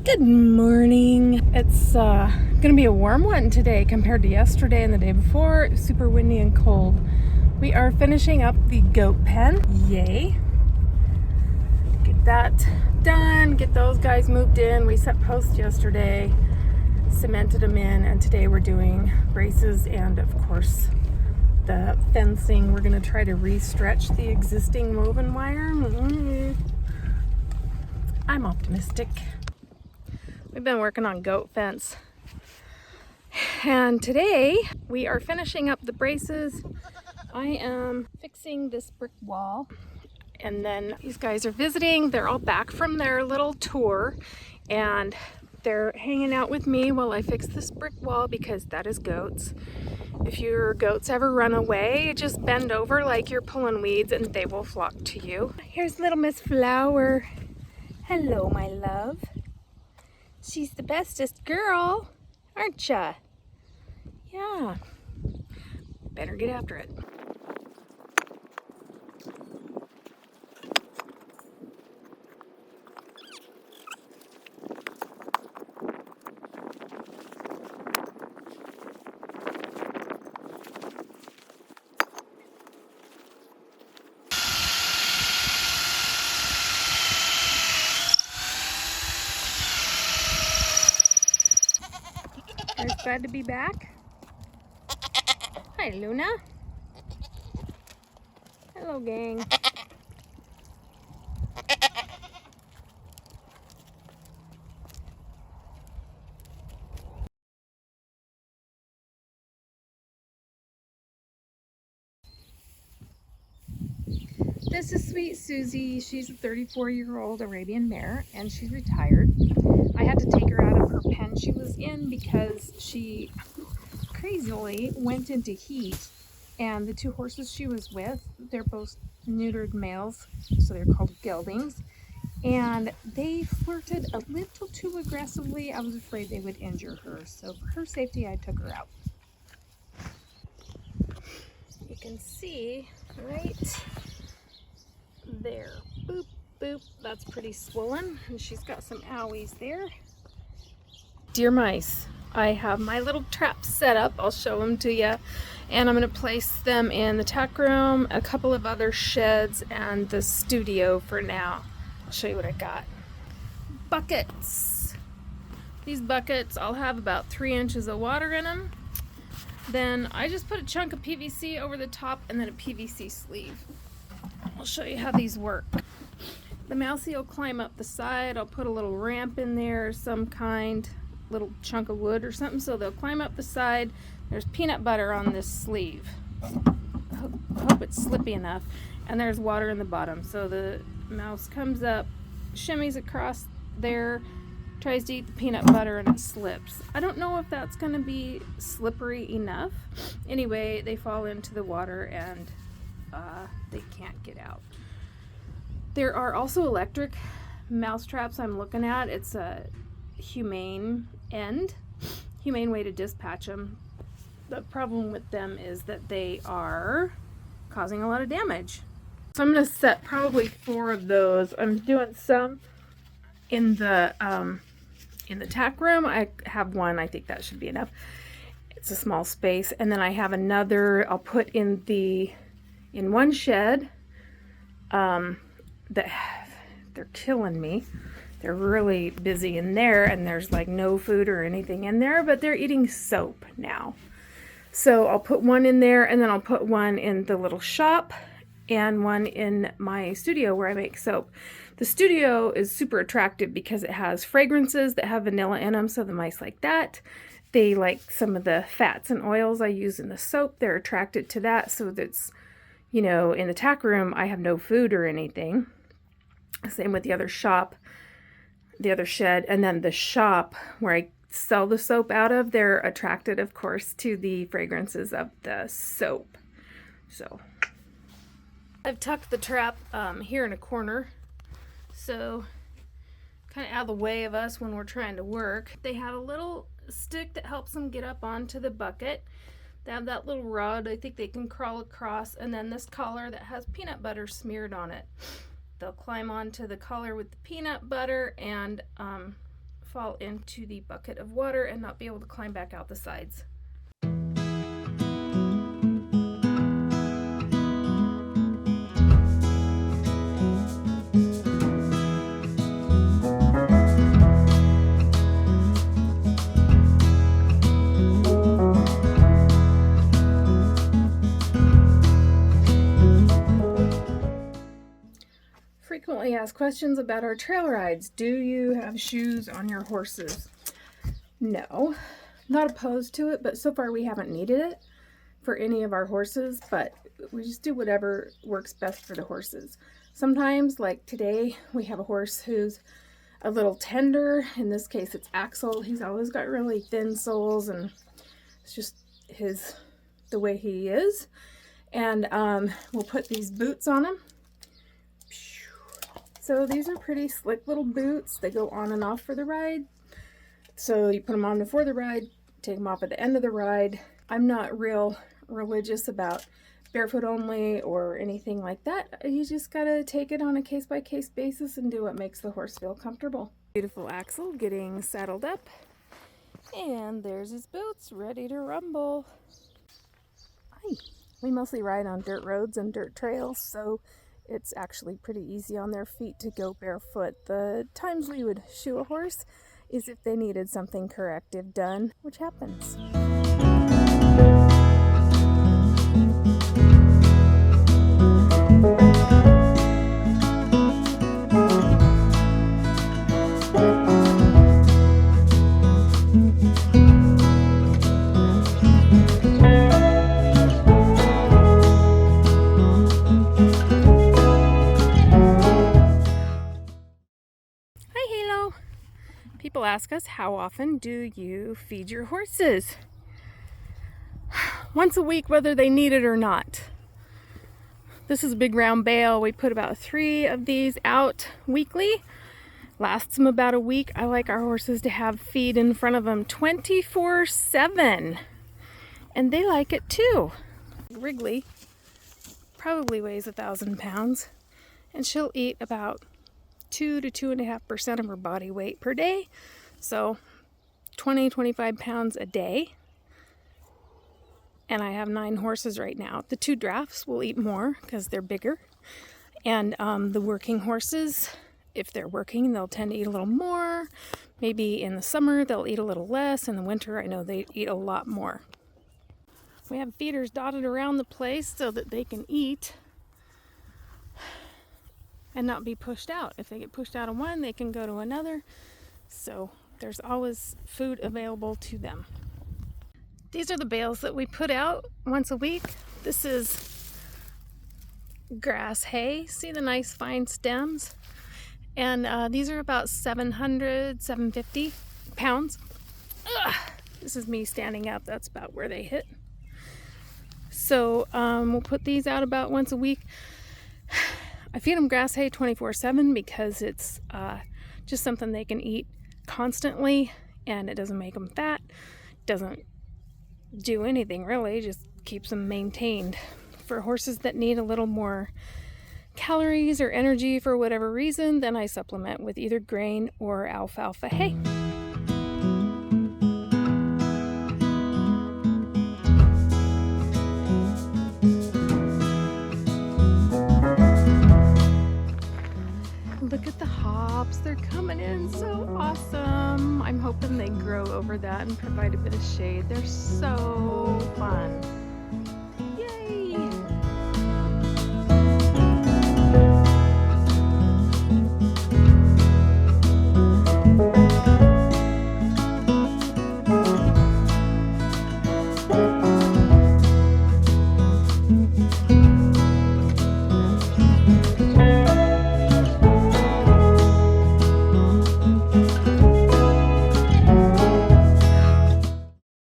Good morning. It's gonna be a warm one today compared to yesterday and the day before. It was super windy and cold. We are finishing up the goat pen. Yay. Get that done, get those guys moved in. We set posts yesterday, cemented them in, and today we're doing braces and of course the fencing. We're gonna try to re-stretch the existing woven wire. I'm optimistic. We've been working on goat fence, and today we are finishing up the braces. I am fixing this brick wall, and then these guys are visiting. They're all back from their little tour, and they're hanging out with me while I fix this brick wall because that is goats. If your goats ever run away, just bend over like you're pulling weeds and they will flock to you. Here's little Miss Flower. Hello, my love. She's the bestest girl, aren't ya? Yeah. Better get after it. It's glad to be back. Hi, Luna. Hello, gang. This is sweet Susie. She's a 34-year-old Arabian mare, and she's retired. I had to take her out of her pen she was in because she crazily went into heat, and the two horses she was with, they're both neutered males, so they're called geldings, and they flirted a little too aggressively. I was afraid they would injure her, so for her safety I took her out. You can see right there, boop boop, that's pretty swollen, and she's got some owies there. Deer mice, I have my little traps set up. I'll show them to you, and I'm going to place them in the tack room, a couple of other sheds, and the studio for now. I'll show you what I got. Buckets. These buckets, I'll have about 3 inches of water in them. Then I just put a chunk of PVC over the top and then a PVC sleeve. I'll show you how these work. The mousey will climb up the side. I'll put a little ramp in there, some kind, little chunk of wood or something, so they'll climb up the side. There's peanut butter on this sleeve. I hope it's slippy enough. And there's water in the bottom. So the mouse comes up, shimmies across there, tries to eat the peanut butter, and it slips. I don't know if that's going to be slippery enough. Anyway, they fall into the water and they can't get out. There are also electric mouse traps I'm looking at. It's a humane way to dispatch them. The problem with them is that they are causing a lot of damage. So I'm going to set probably 4 of those. I'm doing some in the tack room. I have one. I think that should be enough. It's a small space, and then I have another I'll put in one shed. That they're killing me. They're really busy in there, and there's like no food or anything in there, but they're eating soap now. So I'll put one in there, and then I'll put one in the little shop and one in my studio where I make soap. The studio is super attractive because it has fragrances that have vanilla in them, so the mice like that. They like some of the fats and oils I use in the soap. They're attracted to that, so that's, you know, in the tack room I have no food or anything. Same with the other shop, the other shed, and then the shop where I sell the soap out of, they're attracted, of course, to the fragrances of the soap. So I've tucked the trap here in a corner, so kind of out of the way of us when we're trying to work. They have a little stick that helps them get up onto the bucket. They have that little rod I think they can crawl across, and then this collar that has peanut butter smeared on it. They'll climb onto the collar with the peanut butter and fall into the bucket of water and not be able to climb back out the sides. Frequently asked questions about our trail rides. Do you have shoes on your horses? No, not opposed to it, but so far we haven't needed it for any of our horses, but we just do whatever works best for the horses. Sometimes, like today, we have a horse who's a little tender. In this case, it's Axel. He's always got really thin soles, and it's just the way he is. And we'll put these boots on him. So these are pretty slick little boots. They go on and off for the ride. So you put them on before the ride, take them off at the end of the ride. I'm not real religious about barefoot only or anything like that. You just gotta take it on a case-by-case basis and do what makes the horse feel comfortable. Beautiful Axel getting saddled up. And there's his boots, ready to rumble. Hi. We mostly ride on dirt roads and dirt trails, so it's actually pretty easy on their feet to go barefoot. The times we would shoe a horse is if they needed something corrective done, which happens. People ask us, how often do you feed your horses? Once a week, whether they need it or not. This is a big round bale. We put about 3 of these out weekly. Lasts them about a week. I like our horses to have feed in front of them 24/7. And they like it too. Wrigley probably weighs 1,000 pounds. And she'll eat about 2 to 2.5% of her body weight per day. So 20-25 pounds a day. And I have 9 horses right now. The 2 drafts will eat more because they're bigger. And the working horses, if they're working, they'll tend to eat a little more. Maybe in the summer they'll eat a little less. In the winter, I know they eat a lot more. We have feeders dotted around the place so that they can eat and not be pushed out. If they get pushed out of one, they can go to another. So there's always food available to them. These are the bales that we put out once a week. This is grass hay. See the nice fine stems? And these are about 750 pounds. Ugh. This is me standing up. That's about where they hit. So we'll put these out about once a week. I feed them grass hay 24/7 because it's just something they can eat constantly, and it doesn't make them fat, doesn't do anything really, just keeps them maintained. For horses that need a little more calories or energy for whatever reason, then I supplement with either grain or alfalfa hay. Look at the hops, they're coming in so awesome. I'm hoping they grow over that and provide a bit of shade. They're so fun.